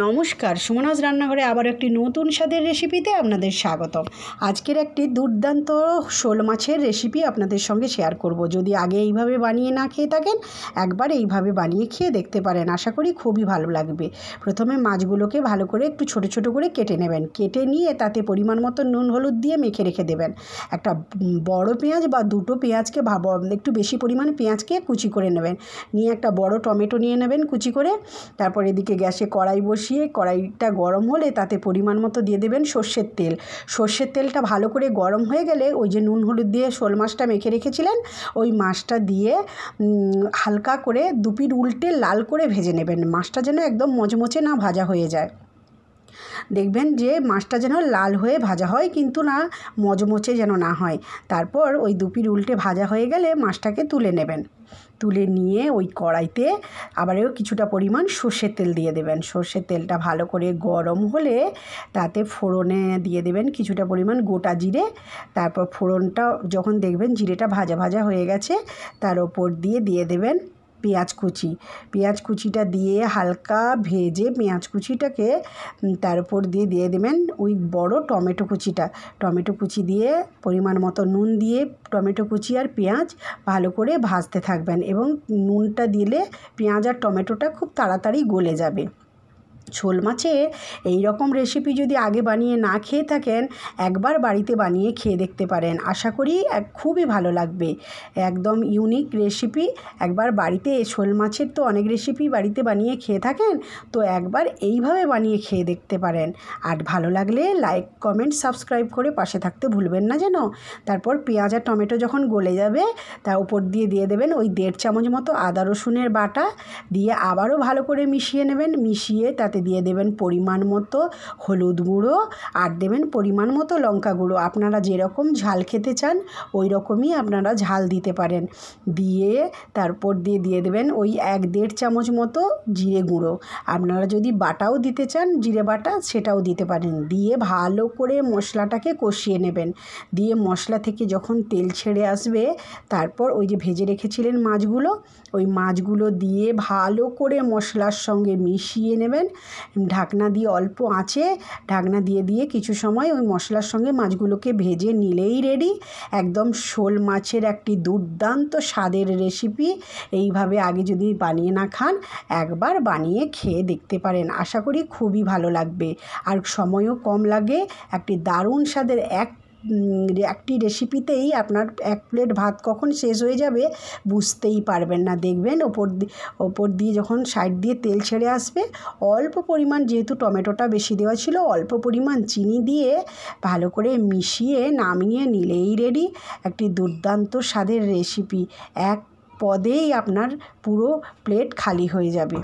নমস্কার, সুমনাজ রান্নাঘরে আবার একটি নতুন স্বাদের রেসিপিতে আপনাদের স্বাগতম। আজকের একটি দুর্দান্ত শোল মাছের রেসিপি আপনাদের সঙ্গে শেয়ার করব। যদি আগে এইভাবে বানিয়ে না খেয়ে থাকেন, একবার এইভাবে বানিয়ে খেয়ে দেখতে পারেন, আশা করি খুবই ভালো লাগবে। প্রথমে মাছগুলোকে ভালো করে একটু ছোট ছোট করে কেটে নেবেন। কেটে নিয়ে তাতে পরিমাণ মতো নুন হলুদ দিয়ে মেখে রেখে দেবেন। একটা বড় পেঁয়াজ বা দুটো পেঁয়াজকে একটু বেশি পরিমাণ পেঁয়াজকে কুচি করে নেবেন। নিয়ে একটা বড় টমেটো নিয়ে নেবেন কুচি করে। তারপর এদিকে গ্যাসে কড়াই বসিয়ে কড়াইটা গরম হলে তাতে পরিমাণ মতো দিয়ে দেবেন সর্ষের তেল। সর্ষের তেলটা ভালো করে গরম হয়ে গেলে ওই যে নুন হলুদ দিয়ে শোল মাছটা মেখে রেখেছিলেন, ওই মাছটা দিয়ে হালকা করে দুপিঠ উল্টে লাল করে ভেজে নেবেন। মাছটা যেন একদম মচমচে না ভাজা হয়ে যায়। দেখবেন যে মাছটা যেন লাল হয়ে ভাজা হয়, কিন্তু না মচমচে যেন না হয়। তারপর ওই দুপিঠ উল্টে ভাজা হয়ে গেলে মাছটাকে তুলে নেবেন। তুলে নিয়ে ওই কড়াইতে আবারও কিছুটা পরিমাণ সর্ষের তেল দিয়ে দেবেন। সর্ষের তেলটা ভালো করে গরম হলে তাতে ফোড়নে দিয়ে দেবেন কিছুটা পরিমাণ গোটা জিরে। তারপর ফোড়নটা যখন দেখবেন জিরেটা ভাজা ভাজা হয়ে গেছে, তার ওপর দিয়ে দেবেন পেঁয়াজ কুচিটা দিয়ে হালকা ভেজে পেঁয়াজ কুচিটাকে তার উপর দিয়ে দেবেন ওই বড় টমেটো কুচি দিয়ে পরিমাণ মতো নুন দিয়ে টমেটো কুচি আর পেঁয়াজ ভালো করে ভাজতে থাকবেন, এবং নুনটা দিলে পেঁয়াজ আর টমেটোটা খুব তাড়াতাড়ি গলে যাবে। শোল মাছের এই রকম রেসিপি যদি আগে বানিয়ে না খেয়ে থাকেন, একবার বাড়িতে বানিয়ে খেয়ে দেখতে পারেন, আশা করি খুবই ভালো লাগবে। একদম ইউনিক রেসিপি। একবার বাড়িতে শোল মাছের তো অনেক রেসিপি বাড়িতে বানিয়ে খেয়ে থাকেন, তো একবার এইভাবে বানিয়ে খেয়ে দেখতে পারেন। আর ভালো লাগলে লাইক কমেন্ট সাবস্ক্রাইব করে পাশে থাকতে ভুলবেন না যেন। তারপর পেঁয়াজ আর টমেটো যখন গলে যাবে, তার উপর দিয়ে দেবেন ওই 1.5 চামচ মতো আদা রসুনের বাটা, দিয়ে আবারও ভালো করে মিশিয়ে নেবেন। মিশিয়ে তাতে দিয়ে দেবেন পরিমাণ মতো হলুদ গুঁড়ো আর দেবেন পরিমাণ মতো লঙ্কা গুঁড়ো। আপনারা যেরকম ঝাল খেতে চান ওই রকমই আপনারা ঝাল দিতে পারেন। দিয়ে তারপর দিয়ে দেবেন ওই 1-1.5 চামচ মতো জিরে গুঁড়ো। আপনারা যদি বাটাও দিতে চান, জিরে বাটা, সেটাও দিতে পারেন। দিয়ে ভালো করে মশলাটাকে কষিয়ে নেবেন। দিয়ে মশলা থেকে যখন তেল ছেড়ে আসবে, তারপর ওই যে ভেজে রেখেছিলেন মাছগুলো, ওই মাছগুলো দিয়ে ভালো করে মশলার সঙ্গে মিশিয়ে নেবেন। ঢাকনা দিয়ে অল্প আঁচে ঢাকনা দিয়ে কিছু সময় ওই মশলার সঙ্গে মাছগুলোকে ভেজে নিলেই রেডি। একদম শোল মাছের একটি দুর্দান্ত স্বাদের রেসিপি। এইভাবে আগে যদি বানিয়ে না খান, একবার বানিয়ে খেয়ে দেখতে পারেন, আশা করি খুবই ভালো লাগবে। আর সময়ও কম লাগে। একটি দারুণ স্বাদের একটি রেসিপিতেই আপনার 1 প্লেট ভাত কখন শেষ হয়ে যাবে বুঝতেই পারবেন না। দেখবেন ওপর দিয়ে যখন সাইড দিয়ে তেল ছেড়ে আসবে, অল্প পরিমাণ, যেহেতু টমেটোটা বেশি দেওয়া ছিল, অল্প পরিমাণ চিনি দিয়ে ভালো করে মিশিয়ে নামিয়ে নিলেই রেডি একটি দুর্দান্ত স্বাদের রেসিপি। এক পদেই আপনার পুরো প্লেট খালি হয়ে যাবে।